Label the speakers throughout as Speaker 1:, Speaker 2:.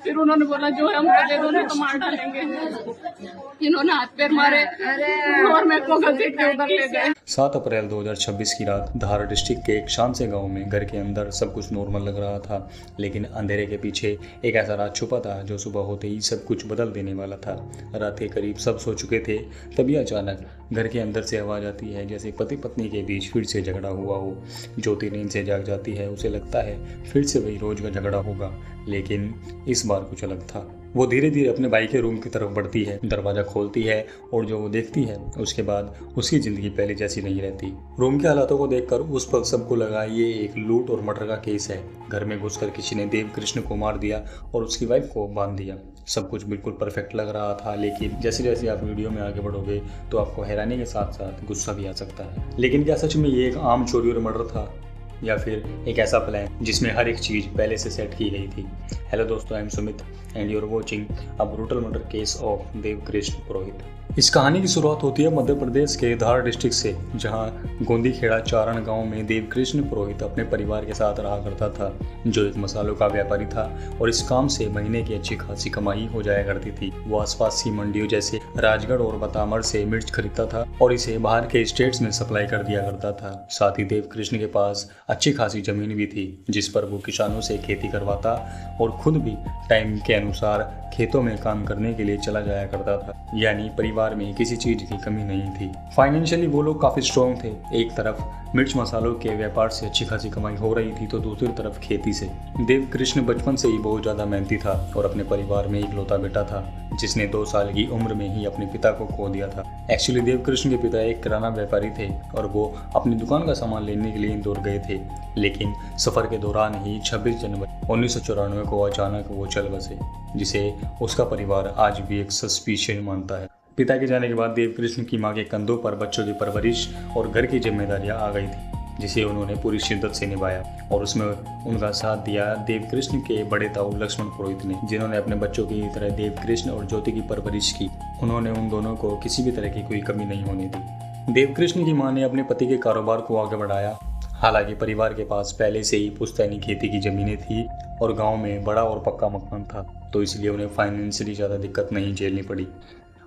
Speaker 1: फिर उन्होंने बोला जो हमको दे दो नहीं तो मार डालेंगे। इन्होंने हाथ पैर मारे और मेरे को घसीट के उधर ले गए।
Speaker 2: 7 अप्रैल 2026 की रात धार डिस्ट्रिक्ट के एक शान से गांव में घर के अंदर सब कुछ नॉर्मल लग रहा था, लेकिन अंधेरे के पीछे एक ऐसा राज छुपा था जो सुबह होते ही सब कुछ बदल देने वाला था। रात के करीब सब सो चुके थे, तभी अचानक घर के अंदर से आवाज़ आती है जैसे पति पत्नी के बीच फिर से झगड़ा हुआ हो। ज्योति नींद से जाग जाती है, उसे लगता है फिर से वही रोज का झगड़ा होगा, लेकिन इस बार कुछ अलग था। वो धीरे धीरे अपने भाई के रूम की तरफ बढ़ती है, दरवाज़ा खोलती है और जो वो देखती है उसके बाद उसकी ज़िंदगी पहले जैसी नहीं रहती। रूम के हालातों को देखकर उस पर सबको लगा ये एक लूट और मर्डर का केस है। घर में घुसकर किसी ने देव कृष्ण को मार दिया और उसकी वाइफ को बांध दिया। सब कुछ बिल्कुल परफेक्ट लग रहा था, लेकिन जैसे जैसे आप वीडियो में आगे बढ़ोगे तो आपको हैरानी के साथ साथ गुस्सा भी आ सकता है। लेकिन क्या सच में ये एक आम चोरी और मर्डर था या फिर एक ऐसा प्लान जिसमें हर एक चीज़ पहले से सेट की गई थी? हेलो दोस्तों, I am Sumit and you are watching a brutal murder case of Dev Krishna Purohit. इस कहानी की शुरुआत होती है मध्य प्रदेश के धार डिस्ट्रिक्ट से, जहां गोंदी खेड़ा चारण गांव में देव कृष्ण पुरोहित अपने परिवार के साथ रहा करता था, जो एक मसालों का व्यापारी था और इस काम से महीने की अच्छी खासी कमाई हो जाया करती थी। वो आसपास की मंडियों जैसे राजगढ़ और बतामर से मिर्च खरीदता था और इसे बाहर के स्टेट्स में सप्लाई कर दिया करता था। साथ ही देव कृष्ण के पास अच्छी खासी जमीन भी थी, जिस पर वो किसानों से खेती करवाता और खुद भी टाइम के अनुसार खेतों में काम करने के लिए चला जाया करता था। यानी परिवार में किसी चीज की कमी नहीं थी। फाइनेंशियली वो लोग काफी स्ट्रॉन्ग थे। एक तरफ मिर्च मसालों के व्यापार से अच्छी खासी कमाई हो रही थी तो दूसरी तरफ खेती से। देव कृष्ण बचपन से ही बहुत ज्यादा मेहनती था और अपने परिवार में इकलौता बेटा था, जिसने 2 साल की उम्र में ही अपने पिता को खो दिया था। एक्चुअली देव कृष्ण के पिता एक किराना व्यापारी थे और वो अपनी दुकान का सामान लेने के लिए इंदौर गए थे, लेकिन सफर के दौरान ही 26 जनवरी 1994 को अचानक वो चल बसे, जिसे उसका परिवार आज भी एक सस्पिशियस मानता है। पिता के जाने के बाद देव कृष्ण की मां के कंधों पर बच्चों की परवरिश और घर की जिम्मेदारियां आ गई थी, जिसे उन्होंने पूरी शिद्दत से निभाया और उसमें उनका साथ दिया देव कृष्ण के बड़े ताऊ लक्ष्मण पुरोहित ने, जिन्होंने अपने बच्चों की तरह देव कृष्ण और ज्योति की परवरिश की। उन्होंने उन दोनों को किसी भी तरह की कोई कमी नहीं होने दी। देव कृष्ण की मां ने अपने पति के कारोबार को आगे बढ़ाया। हालांकि परिवार के पास पहले से ही पुश्तैनी खेती की जमीनें थी और गांव में बड़ा और पक्का मकान था, तो इसलिए उन्हें फाइनेंशियली ज़्यादा दिक्कत नहीं झेलनी पड़ी।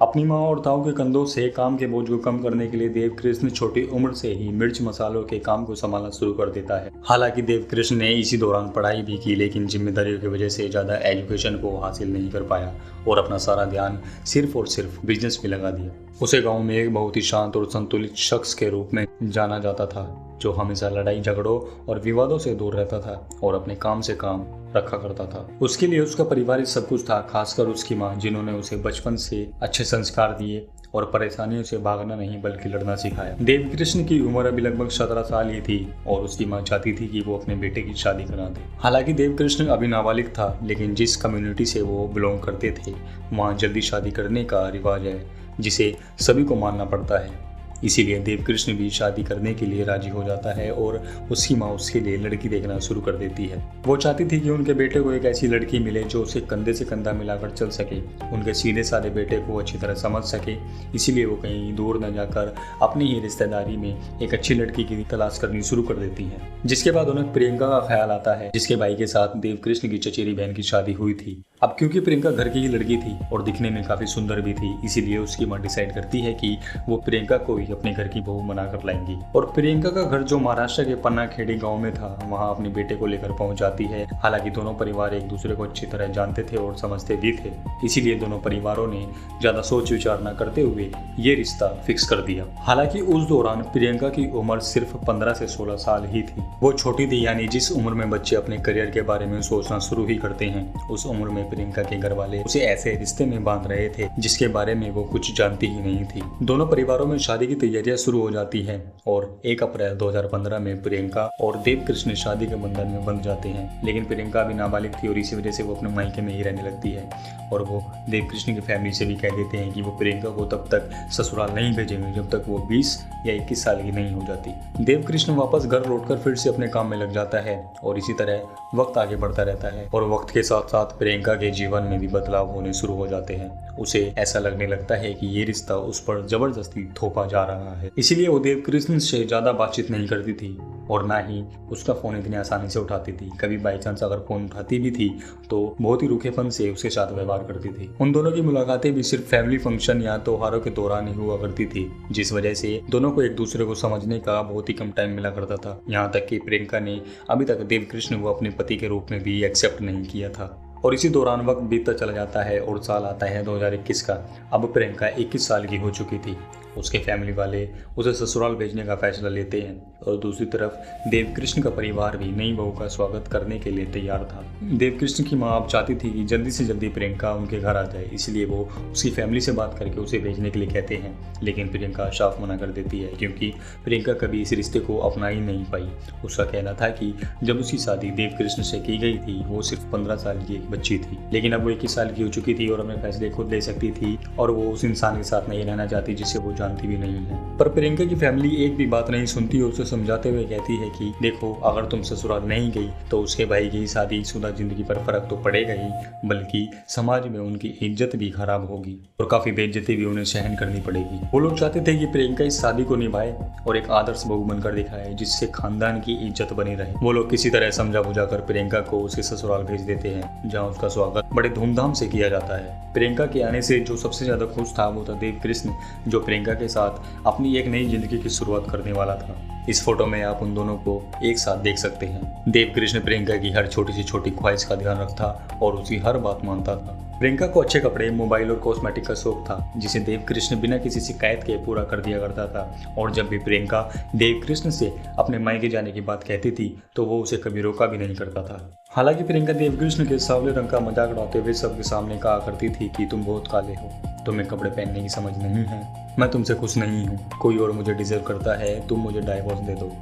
Speaker 2: अपनी माँ और ताऊ के कंधों से काम के बोझ को कम करने के लिए देव कृष्ण छोटी उम्र से ही मिर्च मसालों के काम को संभालना शुरू कर देता है। हालांकि देव कृष्ण ने इसी दौरान पढ़ाई भी की, लेकिन जिम्मेदारियों की वजह से ज़्यादा एजुकेशन को हासिल नहीं कर पाया और अपना सारा ध्यान सिर्फ और सिर्फ बिजनेस में लगा दिया। उसे गाँव में एक बहुत ही शांत और संतुलित शख्स के रूप में जाना जाता था, जो हमेशा लड़ाई झगड़ों और विवादों से दूर रहता था और अपने काम से काम रखा करता था। उसके लिए उसका परिवार सब कुछ था, खासकर उसकी माँ, जिन्होंने उसे बचपन से अच्छे संस्कार दिए और परेशानियों से भागना नहीं बल्कि लड़ना सिखाया। देव कृष्ण की उम्र अभी लगभग 17 साल ही थी और उसकी माँ चाहती थी कि वो अपने बेटे की शादी करा दे। हालांकि देव कृष्ण अभी नाबालिग था, लेकिन जिस कम्युनिटी से वो बिलोंग करते थे वहाँ जल्दी शादी करने का रिवाज है, जिसे सभी को मानना पड़ता है। इसीलिए देव कृष्ण भी शादी करने के लिए राजी हो जाता है और उसकी माँ उसके लिए लड़की देखना शुरू कर देती है। वो चाहती थी कि उनके बेटे को एक ऐसी लड़की मिले जो उसे कंधे से कंधा मिलाकर चल सके, उनके सीधे साधे बेटे को अच्छी तरह समझ सके। इसीलिए वो कहीं दूर न जाकर अपनी ही रिश्तेदारी में एक अच्छी लड़की की तलाश करनी शुरू कर देती है। जिसके बाद उन्हें प्रियंका का ख्याल आता है, जिसके भाई के साथ देव कृष्ण की चचेरी बहन की शादी हुई थी। अब क्योंकि प्रियंका घर की ही लड़की थी और दिखने में काफी सुंदर भी थी, इसीलिए उसकी माँ डिसाइड करती है कि वो प्रियंका को ही अपने घर की बहू बनाकर लाएंगी। और प्रियंका का घर जो महाराष्ट्र के पन्ना खेड़ी गांव में था, वहां अपने बेटे को लेकर पहुंच जाती है। हालांकि दोनों परिवार एक दूसरे को अच्छी तरह जानते थे और समझते भी थे, इसीलिए दोनों परिवारों ने ज्यादा सोच विचार न करते हुए ये रिश्ता फिक्स कर दिया। हालांकि उस दौरान प्रियंका की उम्र सिर्फ 15 से 16 साल ही थी। वो छोटी थी, यानी जिस उम्र में बच्चे अपने करियर के बारे में सोचना शुरू ही करते हैं, उस उम्र में प्रियंका के घर वाले उसे ऐसे रिश्ते में बांध रहे थे जिसके बारे में वो कुछ जानती ही नहीं थी। दोनों परिवारों में शादी की तैयारियां शुरू हो जाती हैं और 1 अप्रैल 2015 में प्रियंका और देव कृष्ण शादी के बंधन में बंध जाते हैं। लेकिन प्रियंका भी नाबालिग थी और इसी वजह से वो अपने मायके में ही रहने लगती है और वो देवकृष्ण की फैमिली से भी कह देते हैं कि वो प्रियंका को तब तक ससुराल नहीं भेजेंगे जब तक वो 20 या 21 साल की नहीं हो जाती। देवकृष्ण वापस घर लौटकर फिर से अपने काम में लग जाता है और इसी तरह वक्त आगे बढ़ता रहता है और वक्त के साथ साथ प्रियंका के जीवन में भी बदलाव होने शुरू हो जाते हैं। उसे ऐसा लगने लगता है कि ये रिश्ता उस पर जबरदस्ती थोपा जा रहा है, इसीलिए वो देवकृष्ण से ज्यादा बातचीत नहीं करती थी और ना ही उसका फोन इतनी आसानी से उठाती थी। कभी बाई चांस अगर फोन उठाती भी थी तो बहुत ही रूखेपन से उसके साथ व्यवहार करती थी। उन दोनों की मुलाकातें भी सिर्फ फैमिली फंक्शन या त्योहारों के दौरान ही हुआ करती थी, जिस वजह से दोनों को एक दूसरे को समझने का बहुत ही कम टाइम मिला करता था। यहाँ तक कि प्रियंका ने अभी तक देवकृष्ण को अपने पति के रूप में भी एक्सेप्ट नहीं किया था। और इसी दौरान वक्त बीतता चला जाता है और साल आता है 2021 का। अब प्रियंका 21 साल की हो चुकी थी। उसके फैमिली वाले उसे ससुराल भेजने का फैसला लेते हैं और दूसरी तरफ देवकृष्ण का परिवार भी नई बहू का स्वागत करने के लिए तैयार था। देवकृष्ण की मां अब चाहती थी कि जल्दी से जल्दी प्रियंका उनके घर आ जाए, इसलिए वो उसकी फैमिली से बात करके उसे भेजने के लिए कहते हैं, लेकिन प्रियंका साफ मना कर देती है क्योंकि प्रियंका कभी इस रिश्ते को अपना ही नहीं पाई। उसका कहना था कि जब उसकी शादी देवकृष्ण से की गई थी वो सिर्फ 15 साल की एक बच्ची थी, लेकिन अब वो 21 साल की हो चुकी थी और अपने फैसले खुद ले सकती थी और वो उस इंसान के साथ नहीं रहना चाहती जिससे वो जानती भी नहीं है। पर प्रियंका की फैमिली एक भी बात नहीं सुनती और उसे समझाते हुए कहती है कि देखो, अगर तुम ससुराल नहीं गई तो उसके भाई की शादीशुदा जिंदगी पर फर्क तो पड़ेगा ही, बल्कि समाज में उनकी इज्जत भी खराब होगी और काफी बेइज्जती भी उन्हें सहन करनी पड़ेगी। वो लोग चाहते थे कि प्रियंका इस शादी को निभाए और एक आदर्श बहू बनकर दिखाए जिससे खानदान की इज्जत बनी रहे। वो लोग किसी तरह समझा बुझा कर प्रियंका को उसके ससुराल भेज देते हैं, जहाँ उसका स्वागत बड़े धूमधाम से किया जाता है। प्रियंका के आने से जो सबसे ज्यादा खुश था वो था देवकृष्ण, जो प्रियंका के साथ अपनी एक नई जिंदगी की शुरुआत करने वाला था। इस फोटो में आप उन दोनों को एक साथ देख सकते हैं। देवकृष्ण प्रियंका की हर छोटी से छोटी ख्वाहिश का ध्यान रखता और उसकी हर बात मानता था। प्रियंका को अच्छे कपड़े, मोबाइल और कॉस्मेटिक का शौक था, जिसे देवकृष्ण बिना किसी शिकायत के पूरा कर दिया करता था। और जब भी प्रियंका देवकृष्ण से अपने मायके जाने की बात कहती थी तो वो उसे कभी रोका भी नहीं करता था। हालांकि प्रियंका देवकृष्ण के सांवले रंग का मजाक उड़ाते हुए सबके सामने कहा करती थी कि तुम बहुत काले हो, तुम्हें कपड़े पहनने की समझ नहीं है, मैं तुमसे खुश नहीं हूँ, कोई और मुझे डिजर्व करता है, तुम मुझे डाइवोर्स दे दो,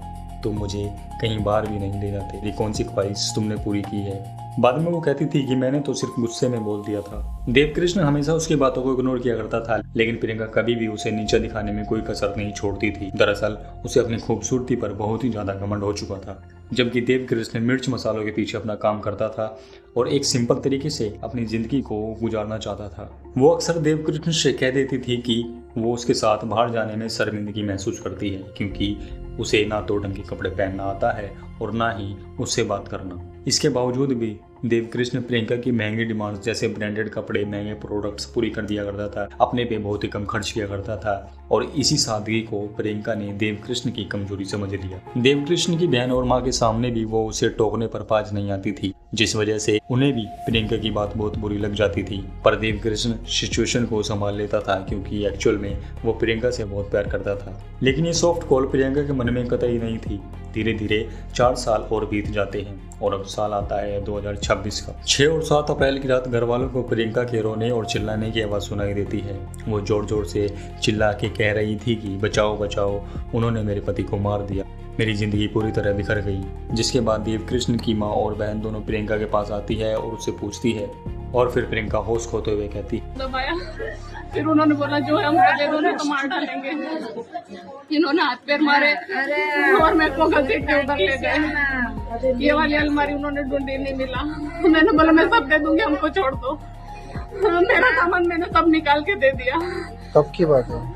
Speaker 2: तुम मुझे कहीं बाहर भी नहीं ले जाते, ये कौन सी ख्वाहिश तुमने पूरी की है। बाद में वो कहती थी कि मैंने तो सिर्फ गुस्से में बोल दिया था। देवकृष्ण हमेशा उसकी बातों को इग्नोर किया करता था, लेकिन प्रियंका कभी भी उसे नीचा दिखाने में कोई कसर नहीं छोड़ती थी। दरअसल उसे अपनी खूबसूरती पर बहुत ही ज्यादा घमंड हो चुका था, जबकि देवकृष्ण मिर्च मसालों के पीछे अपना काम करता था और एक सिंपल तरीके से अपनी जिंदगी को गुजारना चाहता था। वो अक्सर देवकृष्ण से कह देती थी कि वो उसके साथ बाहर जाने में शर्मिंदगी महसूस करती है क्योंकि उसे ना तो ढंग के कपड़े पहनना आता है और ना ही उससे बात करना। इसके बावजूद भी देवकृष्ण प्रियंका की महंगी डिमांड्स जैसे ब्रांडेड कपड़े, महंगे प्रोडक्ट्स पूरी कर दिया करता था, अपने पे बहुत ही कम खर्च किया करता था और इसी सादगी को प्रियंका ने देवकृष्ण की कमजोरी समझ लिया। देवकृष्ण की बहन और माँ के सामने भी वो उसे टोकने पर बाज नहीं आती थी, जिस वजह से उन्हें भी प्रियंका की बात बहुत बुरी लग जाती थी। पर देवकृष्ण सिचुएशन को संभाल लेता था क्योंकि एक्चुअल में वो प्रियंका से बहुत प्यार करता था। लेकिन ये सॉफ्ट कॉल प्रियंका के मन में कतई नहीं थी। धीरे धीरे 4 साल और बीत जाते हैं और अब साल आता है 2026 का। 6 और 7 अप्रैल की रात घर वालों को प्रियंका के रोने और चिल्लाने की आवाज़ सुनाई देती है। वो जोर जोर से चिल्ला के कह रही थी कि बचाओ बचाओ, उन्होंने मेरे पति को मार दिया, मेरी जिंदगी पूरी तरह बिखर गई। जिसके बाद देवकृष्ण की माँ और बहन दोनों प्रियंका के पास आती है और उससे पूछती है और फिर प्रियंका होश खोते हुए कहती,
Speaker 1: दबाया। फिर उन्होंने बोला जो है हम पहले दोनों तो मार डालेंगे। इन्होंने हाथ पैर मारे और मेरे को घसीट के उधर ले गए। ये वाली अलमारी उन्होंने ढूंढी, नहीं मिला। मैंने बोला मैं सब दे दूंगी, हमको छोड़ दो। मेरा सामान मैंने सब निकाल के दे दिया।
Speaker 3: कब की बात है?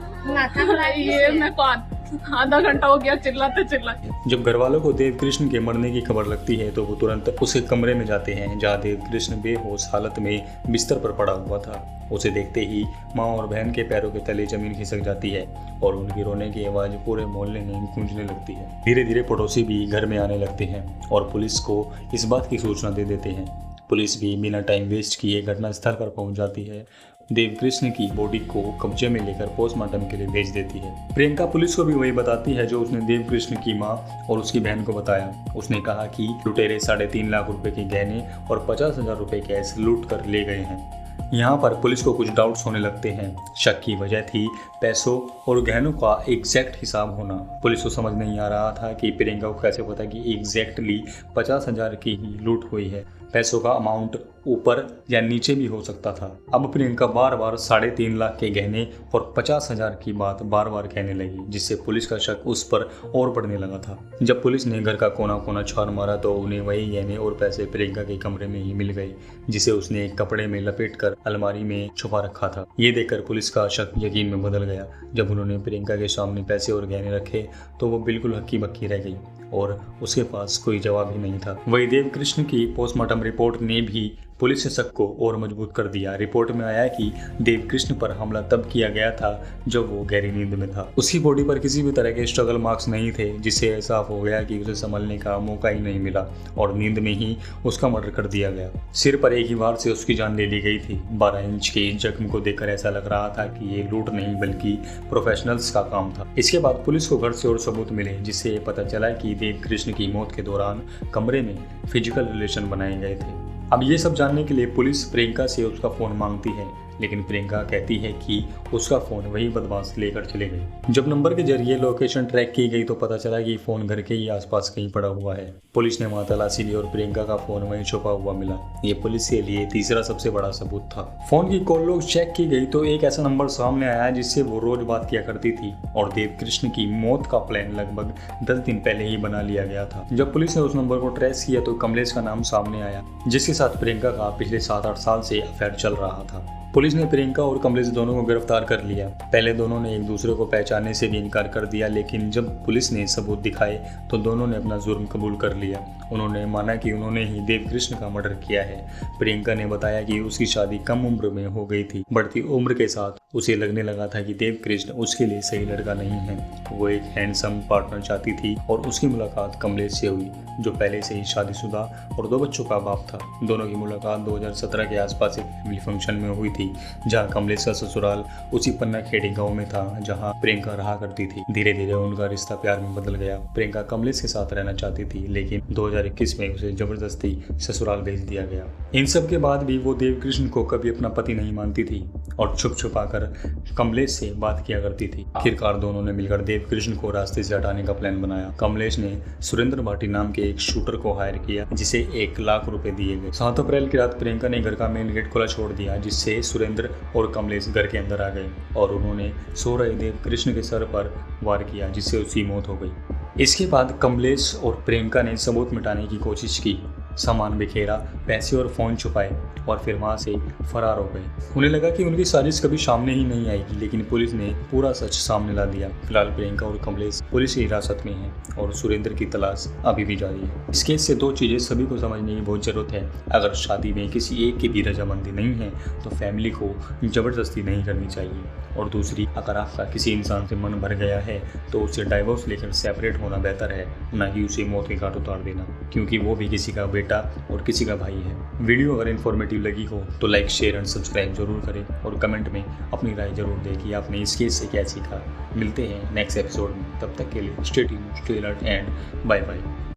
Speaker 1: ये मेरे को आधा घंटा हो गया चिल्लाते चिल्लाते।
Speaker 2: जब घर वालों को देवकृष्ण के मरने की खबर लगती है तो वो तुरंत उसके कमरे में जाते हैं जहाँ देवकृष्ण बेहोश हालत में बिस्तर पर पड़ा हुआ था। उसे देखते ही माँ और बहन के पैरों के तले जमीन खिसक जाती है और उनकी रोने की आवाज़ पूरे मोहल्ले में गूंजने लगती है। धीरे धीरे पड़ोसी भी घर में आने लगते हैं और पुलिस को इस बात की सूचना दे देते हैं। पुलिस भी बिना टाइम वेस्ट किए घटनास्थल पर पहुंच जाती है। देवकृष्ण की बॉडी को कब्जे में लेकर पोस्टमार्टम के लिए भेज देती है। प्रियंका पुलिस को भी वही बताती है जो उसने देवकृष्ण की माँ और उसकी बहन को बताया। उसने कहा कि लुटेरे 3.5 लाख रुपए के गहने और 50,000 रुपए कैश लूट कर ले गए हैं। यहाँ पर पुलिस को कुछ डाउट्स होने लगते हैं। शक की वजह थी पैसों और गहनों का एग्जैक्ट हिसाब होना। पुलिस को समझ नहीं आ रहा था कि प्रियंका को कैसे पता कि एग्जैक्टली 50,000 की ही लूट हुई है। पैसों का अमाउंट ऊपर या नीचे भी हो सकता था। अब प्रियंका बार बार 3.5 लाख के गहने और 50,000 की बात बार बार कहने लगी, जिससे पुलिस का शक उस पर और बढ़ने लगा था। जब पुलिस ने घर का कोना कोना छान मारा तो उन्हें वही गहने और पैसे प्रियंका के कमरे में ही मिल गए, जिसे उसने एक कपड़े में लपेटकर अलमारी में छुपा रखा था। ये देखकर पुलिस का शक यकीन में बदल गया। जब उन्होंने प्रियंका के सामने पैसे और गहने रखे तो वो बिल्कुल हक्की बक्की रह गई और उसके पास कोई जवाब ही नहीं था। वही देवकृष्ण की पोस्टमार्टम रिपोर्ट ने भी पुलिस के शक को और मजबूत कर दिया। रिपोर्ट में आया कि देवकृष्ण पर हमला तब किया गया था जब वो गहरी नींद में था। उसकी बॉडी पर किसी भी तरह के स्ट्रगल मार्क्स नहीं थे, जिससे साफ हो गया कि उसे संभलने का मौका ही नहीं मिला और नींद में ही उसका मर्डर कर दिया गया। सिर पर एक ही वार से उसकी जान ले ली गई थी। 12 इंच के जख्म को देखकर ऐसा लग रहा था कि ये लूट नहीं बल्कि प्रोफेशनल्स का काम था। इसके बाद पुलिस को घर से और सबूत मिले, जिससे पता चला कि देवकृष्ण की मौत के दौरान कमरे में फिजिकल रिलेशन बनाए गए थे। अब ये सब जानने के लिए पुलिस प्रियंका से उसका फ़ोन मांगती है, लेकिन प्रियंका कहती है कि उसका फ़ोन वही बदमाश लेकर चले गए। जब नंबर के जरिए लोकेशन ट्रैक की गई तो पता चला कि फ़ोन घर के ही आसपास कहीं पड़ा हुआ है। पुलिस ने वहाँ तलाशी ली और प्रियंका का फ़ोन वहीं छुपा हुआ मिला। ये पुलिस के लिए तीसरा सबसे बड़ा सबूत था। फ़ोन की कॉल लॉग चेक की गई तो एक ऐसा नंबर सामने आया जिससे वो रोज बात किया करती थी और देवकृष्ण की मौत का प्लान लगभग 10 दिन पहले ही बना लिया गया था। जब पुलिस ने उस नंबर को ट्रेस किया तो कमलेश का नाम सामने आया, जिसके साथ प्रियंका का पिछले 7-8 साल से अफेयर चल रहा था। पुलिस ने प्रियंका और कमलेश दोनों को गिरफ्तार कर लिया। पहले दोनों ने एक दूसरे को पहचानने से भी इनकार कर दिया, लेकिन जब पुलिस ने सबूत दिखाए तो दोनों ने अपना जुर्म कबूल कर लिया। उन्होंने माना कि उन्होंने ही देवकृष्ण का मर्डर किया है। प्रियंका ने बताया कि उसकी शादी कम उम्र में हो गई थी। बढ़ती उम्र के साथ उसे लगने लगा था कि देवकृष्ण उसके लिए सही लड़का नहीं है। वो एक हैंडसम पार्टनर चाहती थी और उसकी मुलाकात कमलेश से हुई, जो पहले से ही शादीशुदा और 2 बच्चों का बाप था। दोनों की मुलाकात 2017 के आसपास एक फैमिली फंक्शन में हुई थी, जहां कमलेश का ससुराल उसी पन्ना खेड़ी गांव में था जहां प्रियंका रहा करती थी। धीरे धीरे उनका रिश्ता प्यार में बदल गया। प्रियंका कमलेश के साथ रहना चाहती थी, लेकिन 2021 में उसे जबरदस्ती ससुराल भेज दिया गया। इन सब के बाद भी वो देवकृष्ण को कभी अपना पति नहीं मानती थी और छुप छुपा कर कमलेश से बात किया करती थी। आखिरकार दोनों ने मिलकर देवकृष्ण को रास्ते से हटाने का प्लान बनाया। कमलेश ने सुरेंद्र भाटी नाम के एक शूटर को हायर किया, जिसे 1 लाख रुपए दिए गए। 7 अप्रैल की रात प्रियंका ने घर का मेन गेट खुला छोड़ दिया, जिससे सुरेंद्र और कमलेश घर के अंदर आ गए और उन्होंने सो रहे देवकृष्ण के सर पर वार किया, जिससे उसकी मौत हो गई। इसके बाद कमलेश और प्रियंका ने सबूत मिटाने की कोशिश की, सामान बिखेरा, पैसे और फ़ोन छुपाए और फिर वहाँ से फरार हो गए। उन्हें लगा कि उनकी साजिश कभी सामने ही नहीं आएगी, लेकिन पुलिस ने पूरा सच सामने ला दिया। फिलहाल प्रियंका और कमलेश पुलिस की हिरासत में हैं और सुरेंद्र की तलाश अभी भी जारी है। इस केस से 2 चीज़ें सभी को समझने की बहुत ज़रूरत है। अगर शादी में किसी एक की भी रजामंदी नहीं है तो फैमिली को ज़बरदस्ती नहीं करनी चाहिए, और दूसरी, अगर आपका किसी इंसान से मन भर गया है तो उसे डाइवोर्स लेकर सेपरेट होना बेहतर है, ना कि उसे मौत के घाट उतार देना, क्योंकि वो भी किसी का बेटा और किसी का भाई है। वीडियो अगर इन्फॉर्मेटिव लगी हो तो लाइक, शेयर एंड सब्सक्राइब जरूर करें और कमेंट में अपनी राय जरूर दें कि आपने इस केस से क्या सीखा। मिलते हैं नेक्स्ट एपिसोड में, तब तक के लिए stay tuned, stay alert and bye bye.